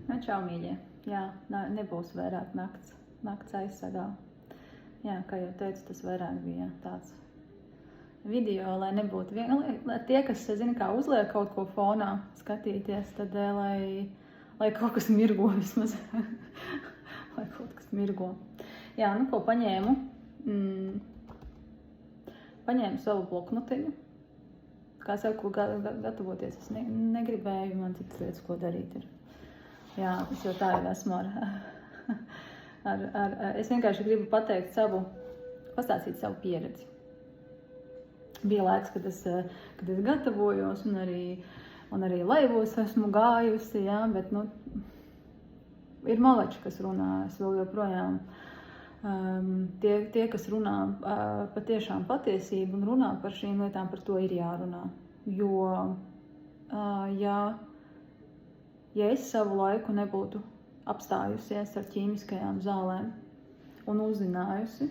Čau, mīļie. Jā, nebūs vairāk nakts aizsargā. Jā, kā jau teicu, tas vairāk bija tāds video, lai nebūtu lai tie, kas zina, kā uzliek kaut ko fonā skatīties, tad lai kaut kas mirgo vismaz. Lai kaut kas mirgo. Jā, nu ko paņēmu? Paņēmu savu bloknotiņu. Kā saku, gatavoties es negribēju, man citas lietas, ko darīt ir. Jā, es jau tā jau esmu es vienkārši gribu pastāstīt savu pieredzi. Bija laiks, kad es gatavojos un arī laivos esmu gājusi, jā, bet, ir maleči, kas runā, es vēl joprojām. Tie, kas runā patiešām patiesību un runā par šīm lietām, par to ir jārunā. Jo, ja es savu laiku nebūtu apstājusies ar ķīmiskajām zālēm un uzzinājusi,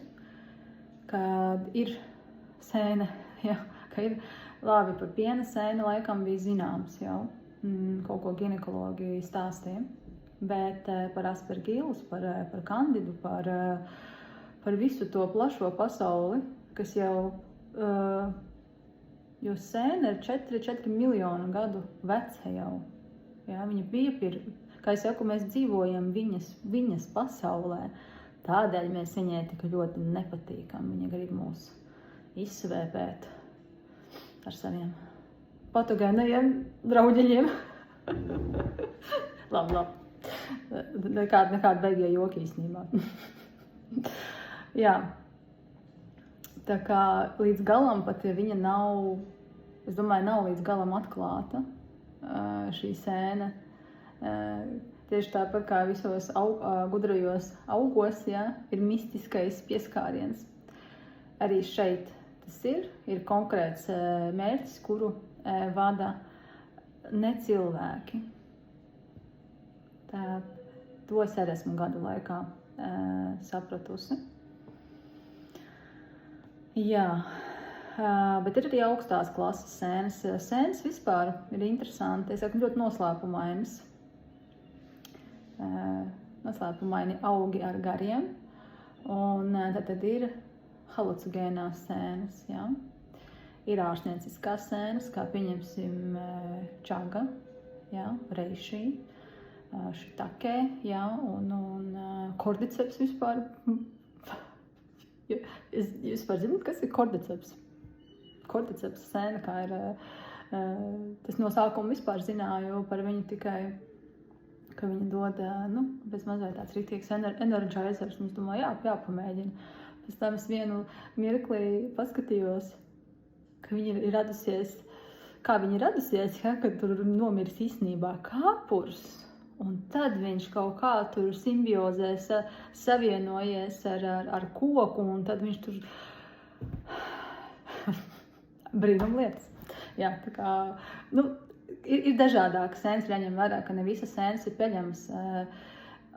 ka ir sēne, ja, ka ir labi par piena sēni laikam bija zināms jau, kaut ko ginekologi stāstīja, bet par aspergillus, par kandidu, par visu to plašo pasauli, kas jau, jo sēne ir 4 miljonu gadu veca jau. Jā, viņa bija kā es saku, mēs dzīvojam viņas pasaulē, tādēļ mēs viņai tik ļoti nepatīkam. Viņa grib mūs izsvēpēt ar saviem patogēnajiem drauģeļiem. Labi. Nekāda beigie joki īstenībā. Jā. Tā kā līdz galam pat, ja viņa nav, es domāju, nav līdz galam atklāta, šī sēne. Tieši tāpat kā visos gudrajos augos, ja, ir mistiskais pieskāriens. Arī šeit tas ir konkrēts mērķis, kuru vada necilvēki. To es arī esmu gadu laikā sapratusi. Jā. Bet ir arī augstās klases sēnes. Sēnes vispār ir interesanti, es saku, ļoti noslēpumainas. Noslēpumaini augi ar gariem. Un tad ir halucinogēnās sēnes, jā. Ir ārstnieciskās sēnes, kā pieņemsim čaga, jā, reišī, šitakē, jā, un kordiceps vispār. Jūs vispār zināt, kas ir kordiceps? Kordiceps sēna, kā ir, tas no sākuma vispār zināju par viņu tikai, ka viņa dod, bez mazliet tāds rītīgs energizers, un es domāju, jāpamēģina. Pēc tam es vienu mirklī paskatījos, ka viņa ir radusies, ja, kad tur nomiris īstenībā kāpurs, un tad viņš kaut kā tur simbiozē savienojies ar koku, un tad viņš tur brīnumlietas. Jā, tā kā, ir dažādākas sēnes, jāņem vērā, ka ne visas sēnes ir pieļamas,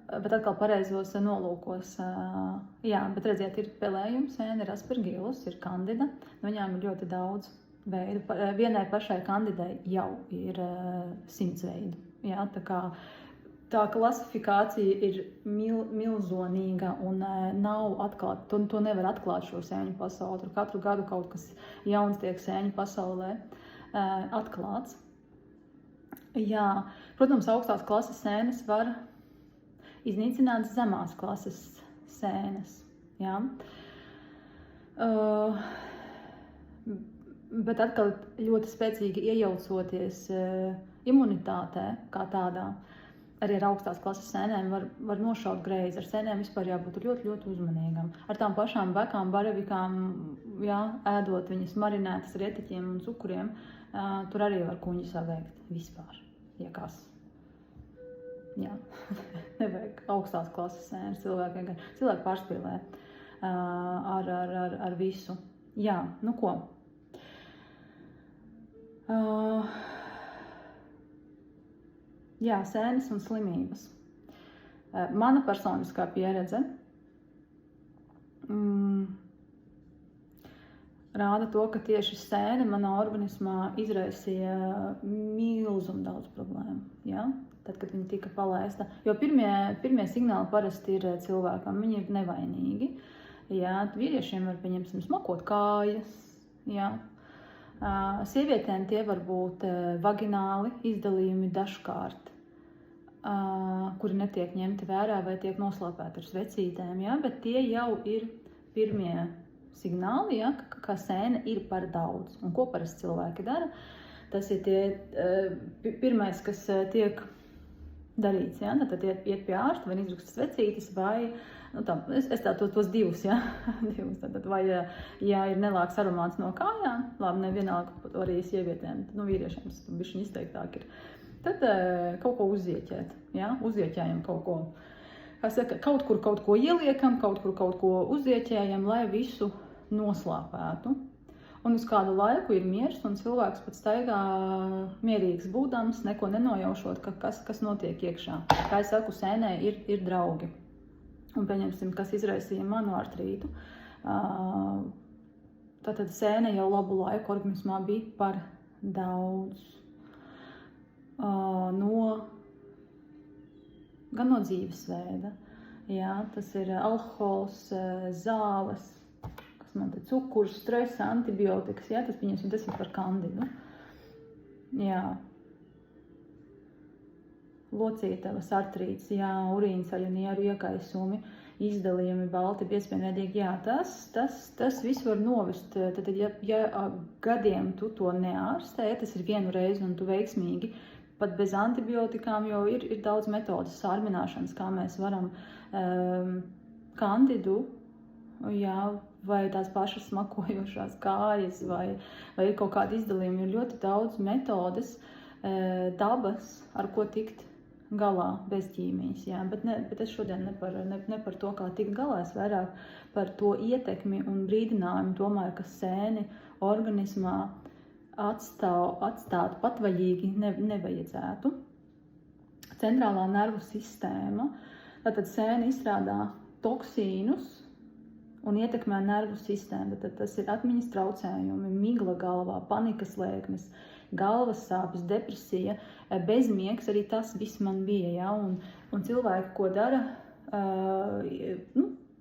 bet atkal pareizos nolūkos. Jā, bet redziet, ir pelējuma sēne, ir aspergillus, ir kandida, viņām ir ļoti daudz veidu. Vienai pašai kandidai jau ir 100 veidu. Jā, tā klasifikācija ir milzonīga un nav atklāta. To nevar atklāt šo sēņu pasauli. Tur katru gadu kaut kas jauns tiek sēņu pasaulē atklāts. Jā, protams, augstās klases sēnes var iznīcināt zemās klases sēnes. Jā. Bet atkal ļoti spēcīgi iejaucoties imunitātē kā tādā. Arī ar augstās klases sēnēm var nošaut greizi. Ar sēnēm vispār jābūt ļoti, ļoti uzmanīgam. Ar tām pašām bekām, baravikām, jā, ēdot viņas marinētas ar ieteķiem un cukuriem, tur arī var kuņģi saveikt vispār. Ja kas. Jā, nevajag augstās klases sēnes cilvēki pārspīlē ar visu. Jā, nu ko? Jā, sēnes un slimības. Mana personiskā pieredze rāda to, ka tieši sēne manā organismā izraisīja milzumu daudz problēmu. Ja? tad, kad viņa tika palaista. Jo pirmie signāli parasti ir cilvēkam, viņi ir nevainīgi. Jā, vīriešiem var, pieņemsim, smakot kājas. Jā. Sievietēm tie var būt vagināli izdalījumi dažkārt, kuri netiek ņemti vērā vai tiek noslāpēti ar svecītēm. Jā, bet tie jau ir pirmie signāli, ja, ka sēne ir par daudz. Un ko parasti cilvēki dara? Tas ir pirmais, kas tiek darīts. Ja? Tad iet pie ārsta, vai izraksta svecītes, vai es tos divus, ja? Tad, vai ja ir nelāks aromāts no kājām, labi, nevienalga arī sievietēm, vīriešiem tas bišķiņ izteiktāk ir. Tad kaut ko uzieķēt, ja? Uzieķējam kaut ko. Kā saka, kaut ko ieliekam, kaut ko uzieķējam, lai visu noslāpētu. Un uz kādu laiku ir miers, un cilvēks pat staigā mierīgs būdams, neko nenojaušot, kas notiek iekšā. Kā es saku, sēnē ir draugi. Un pieņemsim, kas izraisīja manu artrītu. Tātad sēne jau labu laiku organismā bija par daudz. Gan no dzīvesveida. Jā, tas ir alkohols, zāles, cukurs, stresa, antibiotikas, jā, tas ir par kandidu. Jā. Locītavas artrīts, jā, urīnceļu, nieru iekaisumi, izdalījumi, balti, piespienveidīgi, jā, tas viss var novest. Tad, ja gadiem tu to neārstē, tas ir vienu reizi un tu veiksmīgi, pat bez antibiotikām, jo ir daudz metodas sārmināšanas, kā mēs varam kandidu, jā, vai tās pašas smakojošās kājas, vai ir kaut kādi izdalījumi. Ir ļoti daudz metodes, dabas, ar ko tikt galā bez ķīmijas. Jā. Bet es šodien ne par to, kā tikt galā, es vairāk par to ietekmi un brīdinājumu, tomēr, ka sēni organismā atstāt patvaļīgi nevajadzētu. Centrālā nervu sistēma, tātad sēne izstrādā toksīnus, un ietekmē nervu sistēmu. Tad tas ir atmiņas traucējumi, migla galvā, panikas lēkmes, galvas sāpes, depresija, bezmiegs, arī tas viss man bija. Ja? Un cilvēki, ko dara,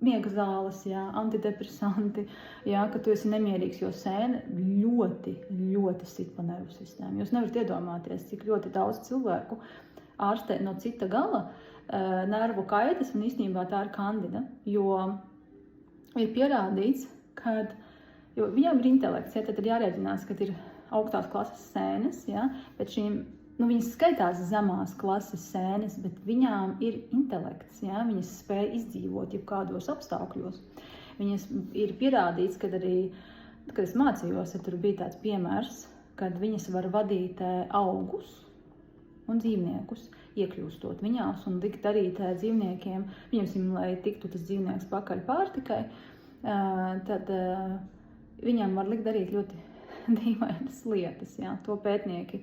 miega zāles, ja? Antidepresanti, ja? Ka tu esi nemierīgs, jo sēne ļoti, ļoti sit pa nervu sistēmu. Jūs nevarat iedomāties, cik ļoti daudz cilvēku ārstē no cita gala nervu kaitas, un īstenībā tā ir kandida, jo ir pierādīts, jo viņām ir intelekts, ja, tad ir jārēķinās, ka ir augstās klases sēnes, ja, bet viņas skaitās zemās klases sēnes, bet viņām ir intelekts, ja, viņas spēj izdzīvot jebkādos apstākļos. Viņas ir pierādīts, kad es mācījos, ja tur bija tāds piemērs, kad viņas var vadīt augus un dzīvniekus, iekļūstot viņās un likt darīt dzīvniekiem, lai tiktu tas dzīvnieks pakaļ pārtikai, tad viņam var likt darīt ļoti dīvainas lietas. Jā. To pētnieki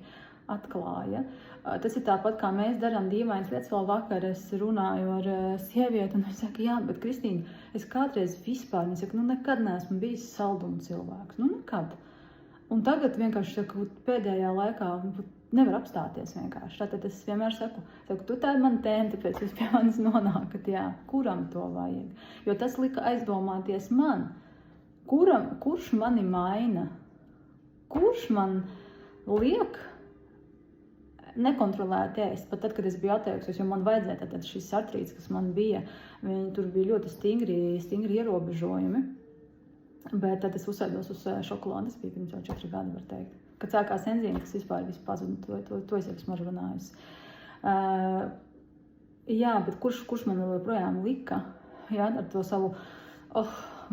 atklāja. Tas ir tāpat, kā mēs darām dīvainas lietas. Vēl vakar es runāju ar sievieti, un viņa saka, jā, bet Kristīna, es kādreiz vispār, viņa saka, nekad neesmu bijis salduma cilvēks. Nekad. Un tagad vienkārši saku, pēdējā laikā nevar apstāties vienkārši. Tātad es vienmēr saku, tu tā ir mana tēma, tāpēc jūs pie manis nonākat, jā, kuram to vajag? Jo tas lika aizdomāties man, kurš mani maina, kurš man liek nekontrolēt ēst, pat tad, kad es biju atteikusies, jo man vajadzēja tad šis artrīts, kas man bija, tur bija ļoti stingri ierobežojumi, bet tad es uzsēdos uz šokolādes, bija pirms jau 4 gadi, var teikt. Kad sākās enzīmi, kas vispār pazuda, to es jau esmu runājusi. Jā, bet kurš man joprojām lika, jā, ar to savu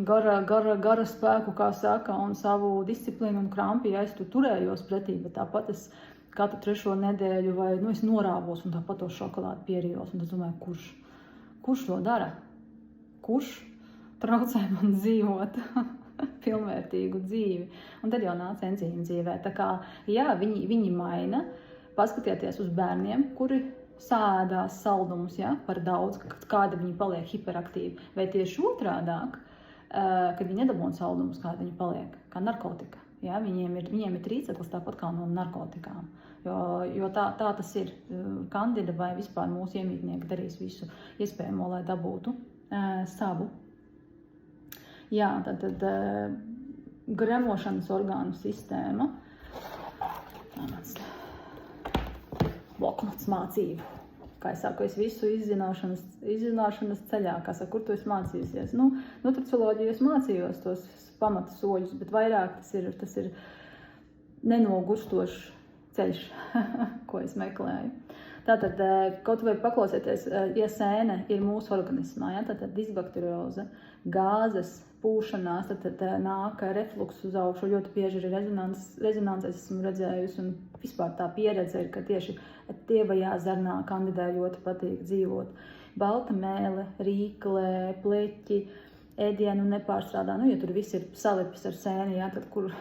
gara spēku, kā saka, un savu disciplīnu un krampi, ja es turējos pretī, bet tāpat es katru 3. nedēļu vai es norāvos un tāpat to šokolādi pierījos, un es domāju, kurš to dara? Kurš traucē man dzīvot? Pilnvērtīgu dzīvi. Un tad jau nāca enzīmi dzīvē. Tā kā, jā, viņi maina. Paskatieties uz bērniem, kuri sēdās saldumus, ja, par daudz, kāda viņi paliek hiperaktīvi. Vai tieši otrādāk, kad viņi nedabūna saldumus, kāda viņi paliek, kā narkotika. Ja, viņiem ir trīceklis tāpat kā no narkotikām. jo tā tas ir. Kandida vai vispār mūsu iemītnieki darīs visu iespējamo, lai dabūtu savu. Jā, tad gremošanas orgānu sistēma. Bloknots mācību. Kā es saku, es visu izzināšanas ceļā, kā saku, kur tu esi mācījusies. Nutricioloģiju es mācījos tos pamata soļus, bet vairāk tas ir nenogurstošs ceļš, ko es meklēju. Tātad, kaut vai paklausieties, ja sēne ir mūsu organismā, ja, tātad disbakterioze, gāzes, pūšanās, tad nāk refluks uz augšu, ļoti bieži ir rezonances esmu redzējusi, un vispār tā pieredze ir, ka tieši tievajā zarnā kandidai ļoti patīk dzīvot. Balta mēle, rīklē, pleķi, ēdienu nepārstrādā, ja tur viss ir salipis ar sēni, ja, tad kur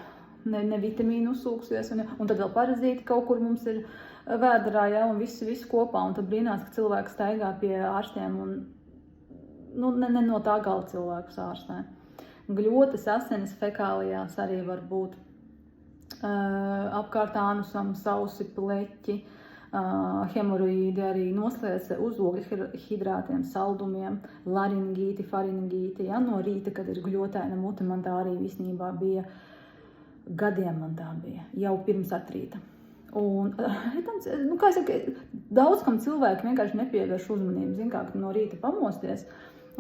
ne vitamīnu uzsūksies, un tad vēl parazīti kaut kur mums ir vēderā, ja, un viss kopā, un tad brīnās, ka cilvēks staigā pie ārstiem, un ne no tā gala cilvēkus ārstē. Gļotas, asinis fekālijās arī var būt apkārt ānusam, sausi, pleķi, hemoroīdi, arī noslēdze uz ogļu hidrātiem, saldumiem, laringīti, faringīti. Ja? No rīta, kad ir gļotaina mute, man tā arī visnībā bija, gadiem man tā bija, jau pirms atrīta. Un, kā es saku, daudz kam cilvēki vienkārši nepievērš uzmanību, zin kā, no rīta pamosties,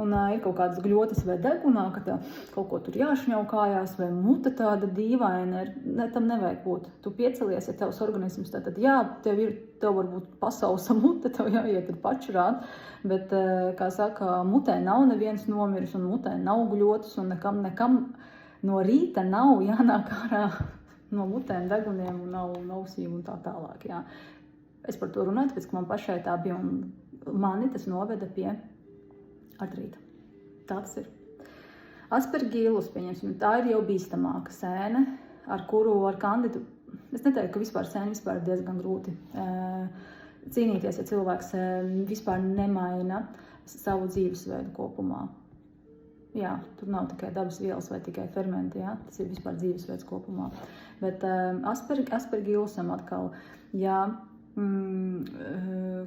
un ir kaut kādas gļotas vai degunā, ka kaut ko tur jāšņau kājās, vai mute tāda dīvaina, tam nevajag būt. Tu piecelies, ja tavs organisms, tad jā, tev varbūt pasausa mute, tev jāiet ir pačurāt, bet, kā saka, mutē nav neviens nomiris, un mutē nav gļotas, un nekam no rīta nav jānāk ārā no mutēm, deguniem un ausīm un tā tālāk, jā. Es par to runāju, tāpēc, ka man pašai tā bija, un mani tas noveda pie artrīta. Tā tas ir. Aspergillus, pieņemsim, tā ir jau bīstamāka sēne, ar kandidu. Es neteiktu, ka vispār sēne vispār ir diezgan grūti cīnīties, ja cilvēks vispār nemaina savu dzīvesveidu kopumā. Jā, tur nav tikai dabas vielas vai tikai fermenti, jā, tas ir vispār dzīvesveids kopumā. Bet aspergillusam atkal, jā,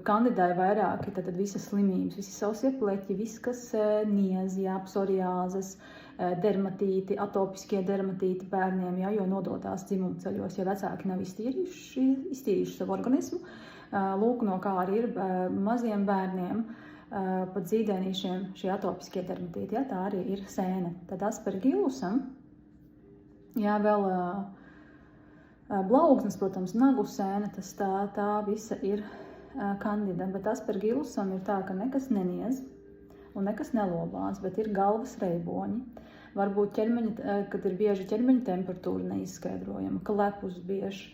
kandidai vairāki, tad visas slimības, visi sausie pleķi, viss, kas niez, jā, psoriāzes, dermatīti, atopiskie dermatīti bērniem, jā, jo nodotās dzimumceļos, ja vecāki nav iztīrījuši savu organismu. Lūk, no kā arī ir maziem bērniem, pat zīdēnīšiem šie atopiskie dermatīti, jā, tā arī ir sēne. Tad aspergillusam, jā, vēl blaugsnes, protams, nagu sēne, tā visa ir kandida, bet aspergillusam ir tā, ka nekas neniez un nekas nelobās, bet ir galvas reiboņi. Varbūt kad ir bieži ķermeņa temperatūra neizskaidrojama, klepus bieži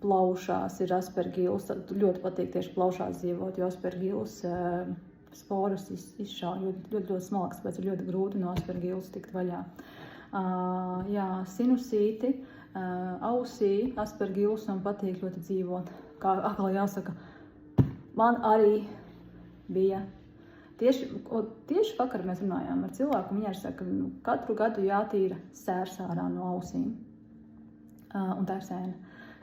plaušās ir aspergillus, tad ļoti patīk tieši plaušās dzīvot, jo aspergillus sporus izšauj ļoti smalks, tāpēc ir ļoti grūti no aspergillus tikt vaļā. Jā, sinusīti, ausī, aspergillusam patīk ļoti dzīvot. Kā atkal jāsaka, man arī bija. Tieši vakar mēs runājām ar cilvēku, un viņa arī saka, ka katru gadu jātīra sērs ārā no ausīm. Un tā ir sēne.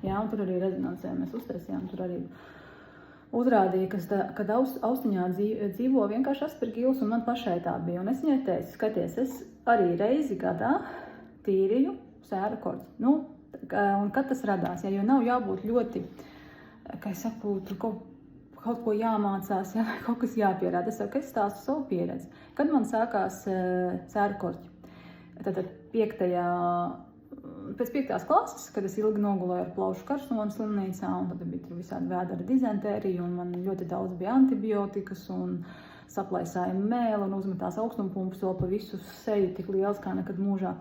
Jā, un tur arī rezonansē mēs uztaisījām, tur arī uzrādīja, kad austiņā dzīvo vienkārši aspergillus, un man pašai tā bija. Un es viņai teicu, skaties, es arī reizi gadā tīrīju sēru korķi. Un kad tas radās, jo nav jābūt ļoti, kā es saku, kaut ko jāmācās, ja, kaut kas jāpierāda. Es saku, es stāstu savu pieredzi. Kad man sākās sēru korķi, tad pēc 5. klases, kad es ilgi nogulēju ar plaušu karstonu slimnīcā, un tad bija tur visādi vēdera dizentērija, un man ļoti daudz bija antibiotikas, un saplaisāja mēli, un uzmetās augstumpumpus vēl pa visu seju tik liels kā nekad mūžā.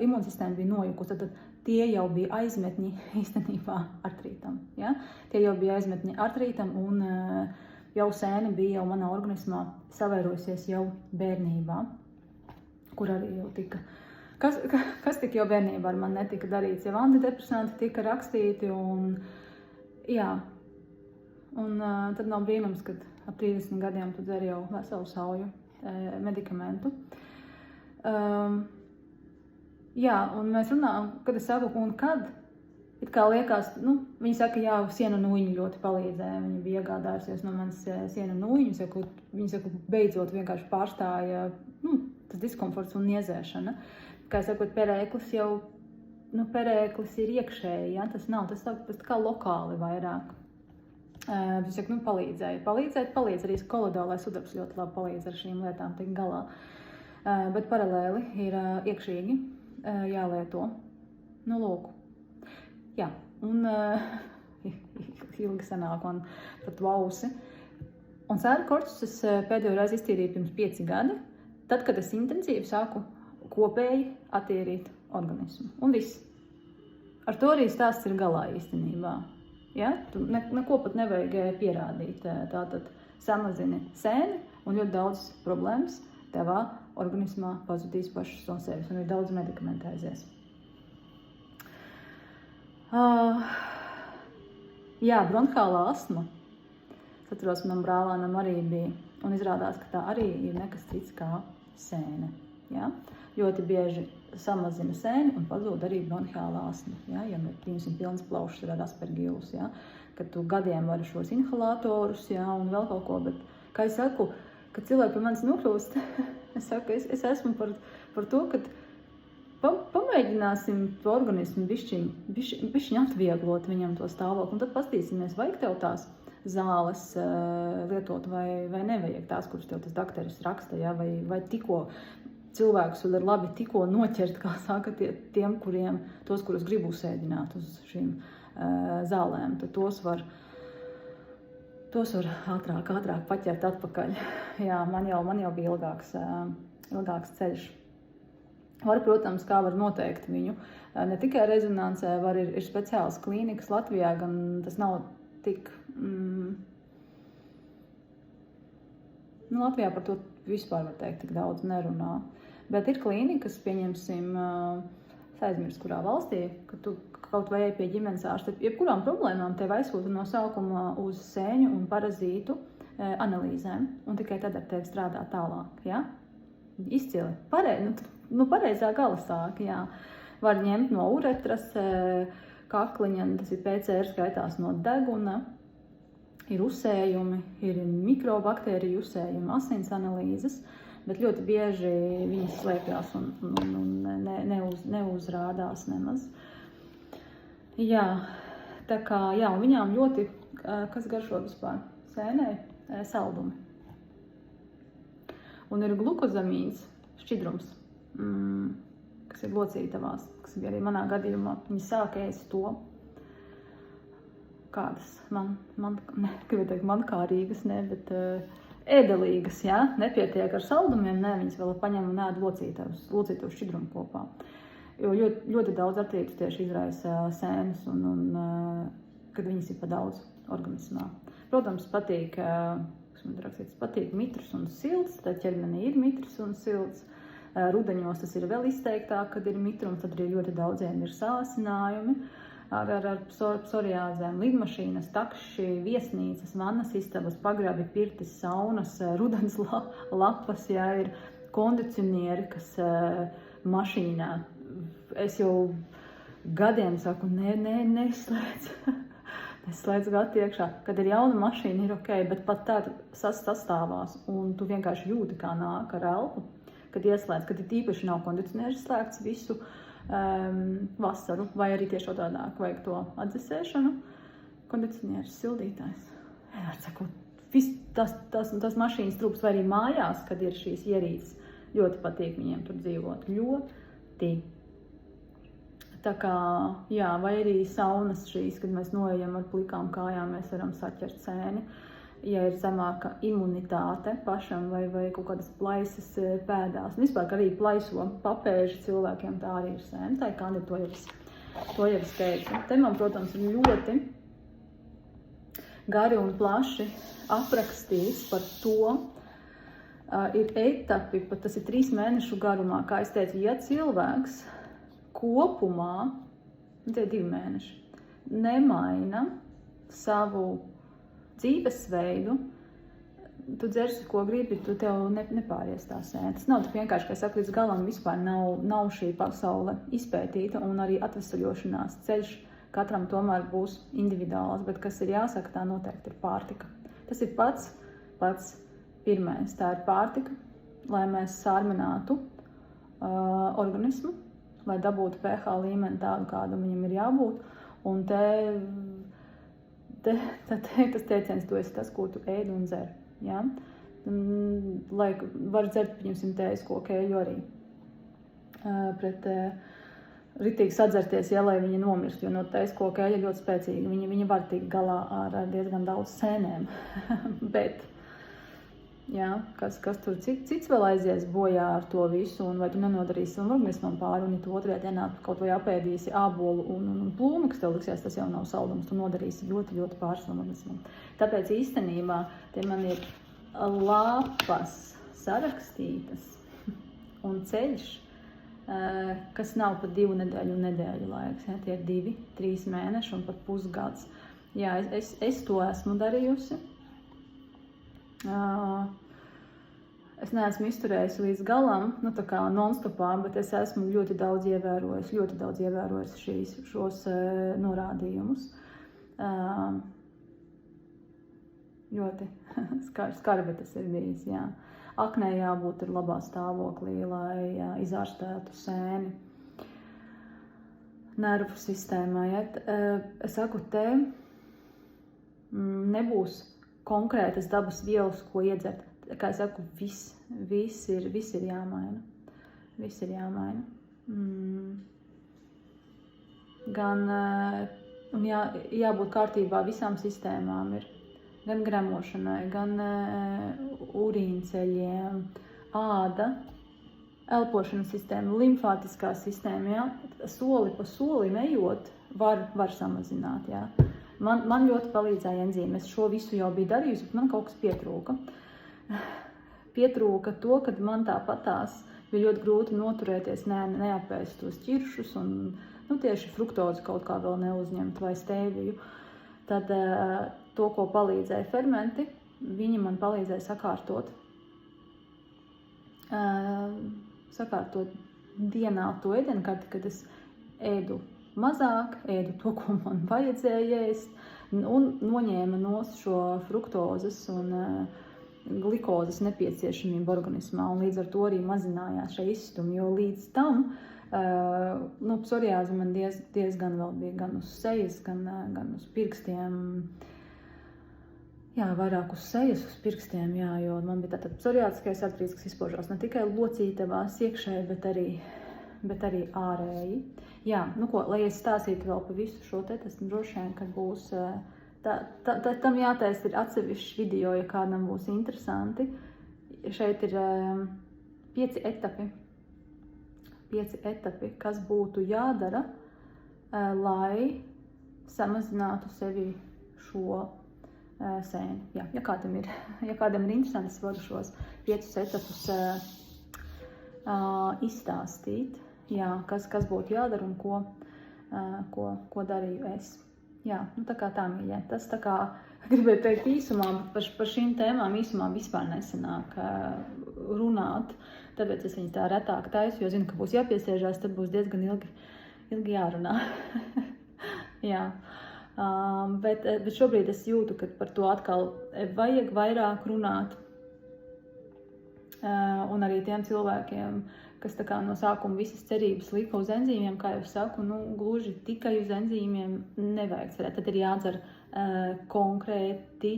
Imūnsistēma bija nojukusi, tad tie jau bija aizmetņi īstenībā artrītam. Ja? Tie jau bija aizmetņi artrītam, un jau sēne bija jau manā organismā savairojusies jau bērnībā, kur arī jau tika. Kas tika jau bērnībā ar man netika darīts, jau antidepresanti tika rakstīti, un jā. Un tad nav brīnums, kad ap 30 gadiem tu dzer jau veselu sauju medikamentu. Jā, un mēs runājam, kad es saku, un kad it kā liekas, viņi saka, jā, sienu nūjiņi ļoti palīdzēja. Viņi bija iegādājusies no manis sienu nūjiņu. Viņi saka, beidzot vienkārši pārstāja tas diskomforts un niezēšana. Kā es saku, perēklis jau, perēklis ir iekšēji, ja? Tas nav, tas kā lokāli vairāk. Viņš saka, palīdz arī kolodālais sudrabs ļoti labi palīdz ar šīm lietām tikt galā. Bet paralēli ir iekšīgi jālieto. Lūk. Jā, un ilgi sanāk man par to ausi. Un sēru korķus es pēdējo reizi iztīrīju pirms 5 gadi, tad, kad es intensīvi sāku kopēji attīrīt organismu. Un viss. Ar to arī stāsts ir galā īstenībā. Ja? Tu neko pat nevajag pierādīt. Tātad samazini sēni un ļoti daudz problēmas tevā organismā pazudīs pašas no sevis un ir daudz medikamentēzies. Jā, bronhālā astma. Es atceros, manam brālēnam arī bija. Un izrādās, ka tā arī ir nekas cits kā sēne. Ja? Ļoti bieži samazina sēni un pazūd arī bronhālā astma. Ja? Ja ir pilns plaušas ar aspergillus, ja? Kad tu gadiem vari šos inhalatorus, ja? Un vēl kaut ko. Bet, kā es saku, kad cilvēki pie manis nokļūst, es esmu par to, ka pamēģināsim to organismu bišķiņ atvieglot viņam to stāvokli, un tad pastīsimies, vajag tev tās zāles lietot vai nevajag tās, kuras tev tas dakteris raksta, ja? vai tikko cilvēkus var labi tikko noķert, kā saka, tiem, kurus grib uzsēdināt uz šīm zālēm, tad tos var ātrāk paķert atpakaļ. Jā, man jau bija ilgāks ceļš. Protams, kā var noteikt viņu. Ne tikai rezonansē, ir speciālas klīnikas Latvijā, gan tas nav tik... Latvijā par to vispār var teikt, tik daudz nerunā. Bet ir klīnikas, pieņemsim, es aizmirstu, kurā valstī, ka tu kaut vai pie ģimenes ārsta, jebkurām problēmām tev aizsūta no sākuma uz sēņu un parazītu analīzēm, un tikai tad ar tevi strādā tālāk, ja? Izcili. Pareizā gala sāk, jā. Var ņemt no uretras, kakliņa, tas ir PCR skaitās no deguna, ir uzsējumi, ir mikrobaktēriju uzsējumi, asins analīzes, bet ļoti bieži viņas slēpjās un neuzrādās nemaz. Jā, tā kā, jā, un viņām ļoti, kas garšo vispār, sēnē, saldumi. Un ir glukozamīns, šķidrums, kas ir locītavās, kas bija arī manā gadījumā. Viņi sāk ēst to, kādas mankārīgas, bet ēdelīgas, ja? Nepietiek ar saldumiem, viņas vēl paņem un ēd locītavu šķidrumu kopā. Jo ļoti daudz artrītus tieši izraisa sēnes, kad viņas ir pa daudz organismā. Protams, patīk mitrs un silts, tad ķermenī ir mitrs un silts. Rudeņos tas ir vēl izteiktāk, kad ir mitrums, tad arī ļoti daudziem ir sāsinājumi ar psoriāzēm, lidmašīnas, takši, viesnīcas, vannas istabas, pagrabi, pirtis, saunas, rudens lapas, jā, ir kondicionieri, kas mašīnā. Es jau gadiem saku, neslēdz. Es slēdzu gati iekšā. Kad ir jauna mašīna, ir ok, bet pat tā sastāvās un tu vienkārši jūti, kā nāk ar elpu, kad ieslēdz, kad ir īpaši nav kondicionieris slēgts visu vasaru, vai arī tieši tādāk vajag to atdzesēšanu. Kondicionieris, sildītājs. Tas mašīnas trūks, vai arī mājās, kad ir šīs ierīces, ļoti patīk viņiem tur dzīvot. Ļoti. Tā kā, jā, vai arī saunas šīs, kad mēs noejam ar plikām kājām, mēs varam saķert sēni. Ja ir zemāka imunitāte pašam vai kaut kādas plaisas pēdās. Un vispār arī plaiso papēži cilvēkiem, tā arī ir sēne. Tā ir kandi, to jau es teicu. Te man, protams, ir ļoti gari un plaši aprakstīts par to. Ir etapi, pat tas ir 3 mēnešu garumā, kā es teicu, ja cilvēks kopumā, tie 2 mēneši, nemaina savu dzīvesveidu, tu dzersi, ko gribi, tu tev nepāries tā sēne. Tas nav tik vienkārši, ka es saku, līdz galam vispār nav šī pasaule izpētīta un arī atvesaļošanās ceļš, katram tomēr būs individuāls, bet kas ir jāsaka, tā noteikti ir pārtika. Tas ir pats pirmais, tā ir pārtika, lai mēs sārminātu organismu, lai dabūtu pH līmeni tādu, kādu viņam ir jābūt, un tas teiciens, tu esi tas, ko tu ēd un dzer, ja? Lai var dzert, pieņemsim, tējas kokēļu arī pret ritīgi sadzerties, ja, lai viņi nomirst, jo no tējas kokēļa ļoti spēcīgi, viņi var tikt galā ar diezgan daudz sēnēm, bet jā, kas tur cits vēl aizies bojā ar to visu, un vai tu nenodarīsi savam organismam pāri, un ja tu otrajā dienā kaut vai apēdīsi ābolu un plūmi, kas tev liksies, tas jau nav saldums, tu nodarīsi ļoti, ļoti pāri savam organismam. Tāpēc īstenībā tie man ir lapas sarakstītas un ceļš, kas nav pat 2 nedēļu laiks, ja, tie ir 2-3 mēneši un pat pusgads. Jā, es to esmu darījusi. Es neesmu izturējusi līdz galam, tā kā non-stopā, bet es esmu ļoti daudz ievērojusi šos norādījumus. Ļoti skarbi tas ir bijis, jā. Aknē jābūt ir labā stāvoklī, lai izārstētu sēni. Nervu sistēmā, ja. Es saku, te nebūs konkrētas dabas vielas, ko iedzert. Kā es saku, viss ir jāmaina. Viss ir jāmaina. Gan, un jābūt kārtībā visām sistēmām ir. Gan gremošanai, gan urīnceļiem, āda, elpošanas sistēma, limfātiskā sistēma, jā. Soli pa solim ejot var samazināt, jā. Man ļoti palīdzēja enzīmi. Es šo visu jau biju darījusi, bet man kaut kas pietrūka. Pietrūka to, kad man tāpatās bija ļoti grūti noturēties, neapēst tos ķiršus un tieši fruktozi kaut kā vēl neuzņemt vai stēviju. Tad to, ko palīdzēja fermenti, viņi man palīdzēja sakārtot dienā to ēdienkarti, kad es ēdu mazāk, ēdu to, ko man vajadzēja ēst, un noņēma nost šo fruktozes un glikozes nepieciešamību organismā, un līdz ar to arī mazinājās šie izstumi, jo līdz tam psoriāze man diezgan vēl bija gan uz sejas, gan uz pirkstiem. Jā, vairāk uz sejas, uz pirkstiem, jā, jo man bija tātad psoriātiskais artrīts, kas izpaužās ne tikai locītavās iekšēji, bet arī ārēji. Jā, lai es stāstītu vēl pa visu šo tas droši vien, ka būs, tam jātaisa ir atsevišķs video, ja kādam būs interesanti. Šeit ir 5 etapi, kas būtu jādara, lai samazinātu sevi šo sēni. Jā, ja kādam ir interesanti, es varu šos 5 etapus izstāstīt, jā, kas būtu jādara un ko darīju es. Jā, tā kā tā, mīļie. Tas tā kā gribēju teikt īsumā, bet par šīm tēmām īsumā vispār nesanāk runāt. Tāpēc es viņu tā retāk taisu, jo zinu, ka būs jāpiesēžās, tad būs diezgan ilgi jārunā. Jā. Bet šobrīd es jūtu, ka par to atkal vajag vairāk runāt. Un arī tiem cilvēkiem, kas tā kā no sākuma visas cerības lika uz enzīmiem, kā jau saku, gluži tikai uz enzīmiem nevajag cerēt. Tad ir jādzer konkrēti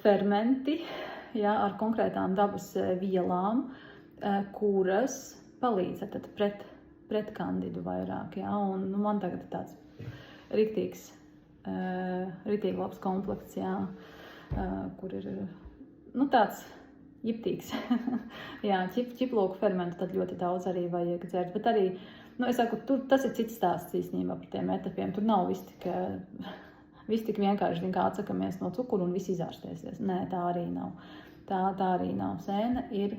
fermenti, jā, ar konkrētām dabas vielām, kuras palīdz pret kandidu vairāk. Jā, un man tagad ir tāds riktīgi labs komplekts, jā, kur ir tāds jiptīgs. Jā, ķiploku fermentu tad ļoti daudz arī vajag dzert, bet arī, es saku, tas ir cits stāsts īstenībā par tiem etapiem. Tur nav viss tik vienkārši, kā atsakamies no cukuru un viss izārstēsies. Nē, tā arī nav. Tā arī nav. Sēne ir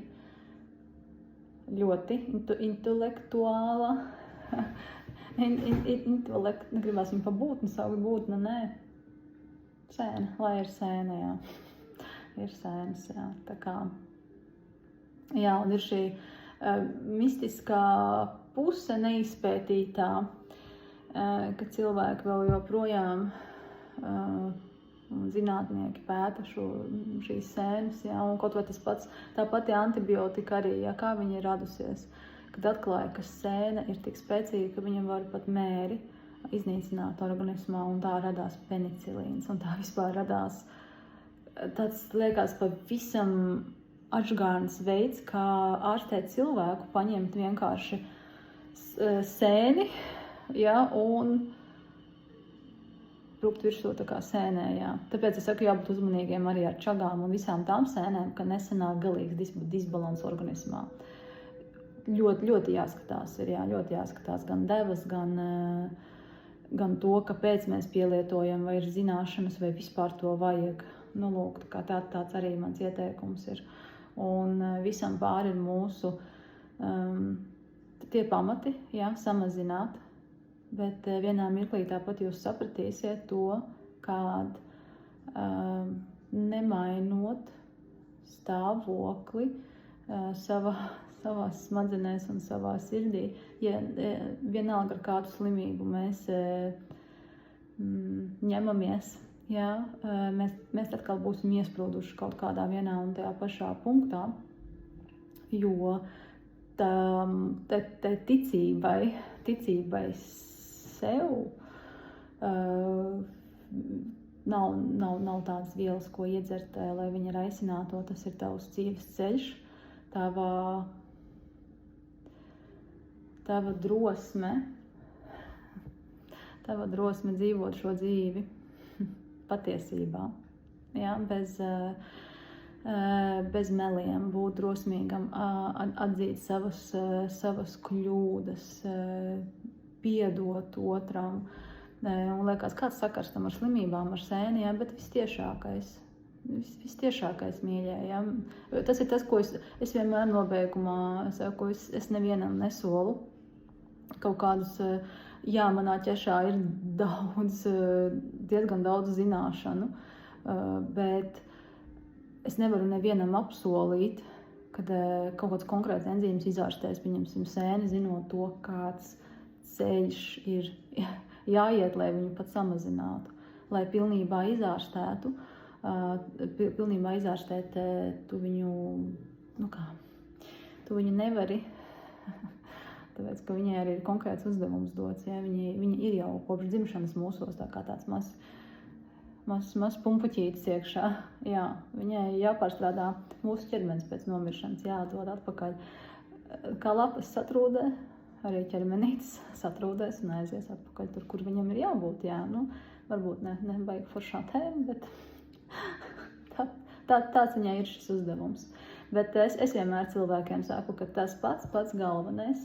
ļoti intelektuāla. Negribās viņu pa būtni saukt, būtne, nē. Sēne, lai ir sēne, jā. Ir sēnes, jā. Tā kā, jā, un ir šī mistiskā puse neizpētītā, ka cilvēki vēl joprojām zinātnieki pēta šīs sēnes, jā, un kaut vai tas pats, tā pati antibiotika arī, jā, kā viņa ir radusies, kad atklāja, ka sēne ir tik spēcīga, ka viņa var pat mēri iznīcināt organismā, un tā radās penicilīns, un tā vispār radās tāds, liekas, pavisam atžgārns veids, kā ārstēt cilvēku, paņemt vienkārši sēni, jā, un rūkt virsū tā kā sēnē, jā. Tāpēc es saku, jābūt uzmanīgiem arī ar čagām un visām tām sēnēm, ka nesanāk galīgs disbalans organismā. Ļoti jāskatās ir, jā, ļoti jāskatās gan devas, gan to, kāpēc mēs pielietojam, vai ir zināšanas, vai vispār to vajag. Nu, lūk, tāds arī mans ieteikums ir. Un visam pāri ir mūsu tie pamati, jā, samazināt. Bet vienā mirklī tāpat jūs sapratīsiet to, kād nemainot stāvokli savās smadzenēs un savā sirdī, ja vienalga ar kādu slimību mēs ņemamies, jā, mēs atkal būsim iesprūduši kaut kādā vienā un tajā pašā punktā, jo tā ticībai sev nav tādas vielas, ko iedzert, lai viņa raisināto. Tas ir tavs dzīves ceļš, tava drosme dzīvot šo dzīvi patiesībā, jā, bez meliem, būt drosmīgam, atzīt savas kļūdas, piedot otram. Un liekas, kāds sakars tam ar slimībām, ar sēni, jā, bet vistiešākais mīļē. Jā. Tas ir tas, ko es vienmēr nobeigumā saku, es nevienam nesolu kaut kādus, jā, manā ķešā ir diezgan daudz zināšanu, bet es nevaru nevienam apsolīt, kad kaut kāds konkrēts enzīms izārstēs, pieņemsim sēni, zinot to, kāds ceļš ir jāiet, lai viņu pat samazinātu, lai pilnībā izārstētu, tu viņu nevari, tāpēc, ka viņai arī ir konkrēts uzdevums dots, ja? Viņa ir jau kopš dzimšanas mūsos, tā kā tāds mazs pumpuķītis iekšā, jā, viņai jāpārstrādā mūsu ķermenis pēc nomiršanas, jāatdod atpakaļ, kā lapas satrūdē, arī ķermenītis satrūdēs un aizies atpakaļ tur, kur viņam ir jābūt, jā, nu, varbūt ne baigi foršā tēma, bet tāds viņai ir šis uzdevums. Bet es vienmēr cilvēkiem saku, ka tas pats galvenais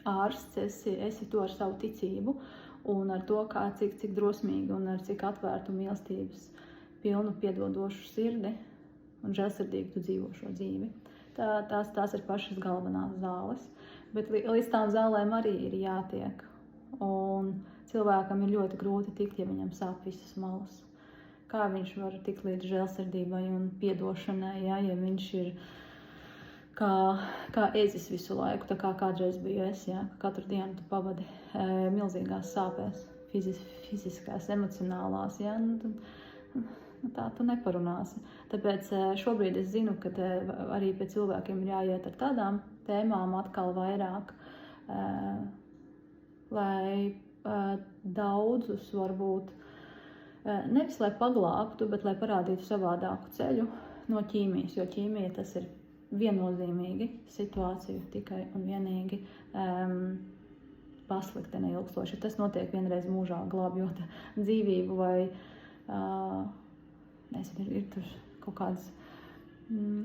ārsts esi tu ar savu ticību un ar to, kā cik drosmīgi un ar cik atvērtu mīlestības pilnu piedodošu sirdi un žēlsirdīgi tu dzīvo šo dzīvi. Tās ir pašas galvenās zāles. Bet līdz tām zālēm arī ir jātiek. Un cilvēkam ir ļoti grūti tikt, ja viņam sāp visas malas. Kā viņš var tikt līdz žēlsirdībai un piedošanai, ja viņš ir kā ezis visu laiku, tā kā kādreiz biju es, ja, katru dienu tu pavadi milzīgās sāpēs, fiziskās, emocionālās, ja, tā tu neparunāsi. Tāpēc šobrīd es zinu, ka arī pie cilvēkiem ir jāiet ar tādām tēmām atkal vairāk, lai daudzus varbūt, nevis lai paglābtu, bet lai parādītu savādāku ceļu no ķīmijas, jo ķīmija tas ir viennozīmīgi situāciju tikai un vienīgi pasliktina ilgstoši. Tas notiek vienreiz mūžā, glābjot dzīvību vai ir tur kaut kādas,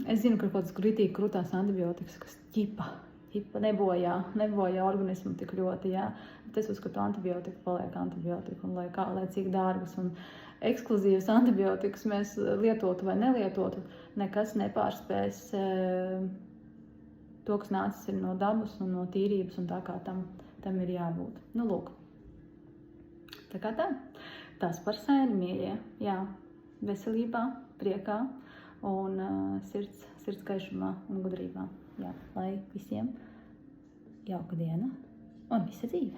es zinu, ka kaut kādas kritīgi krūtās antibiotikas, kas ķipa nebojā organismu tik ļoti, jā. Bet es uzskatu, antibiotika paliek antibiotika, un lai cik dārgas un ekskluzīvas antibiotikas mēs lietotu vai nelietotu, nekas nepārspēs to, kas nācis ir no dabas un no tīrības, un tā kā tam ir jābūt. Nu, lūk. Tā kā tas par sēni, mīļie, jā. Veselībā, priekā un sirds gaišumā un gudrībā. Jā, lai visiem jauka diena un visa dzīve.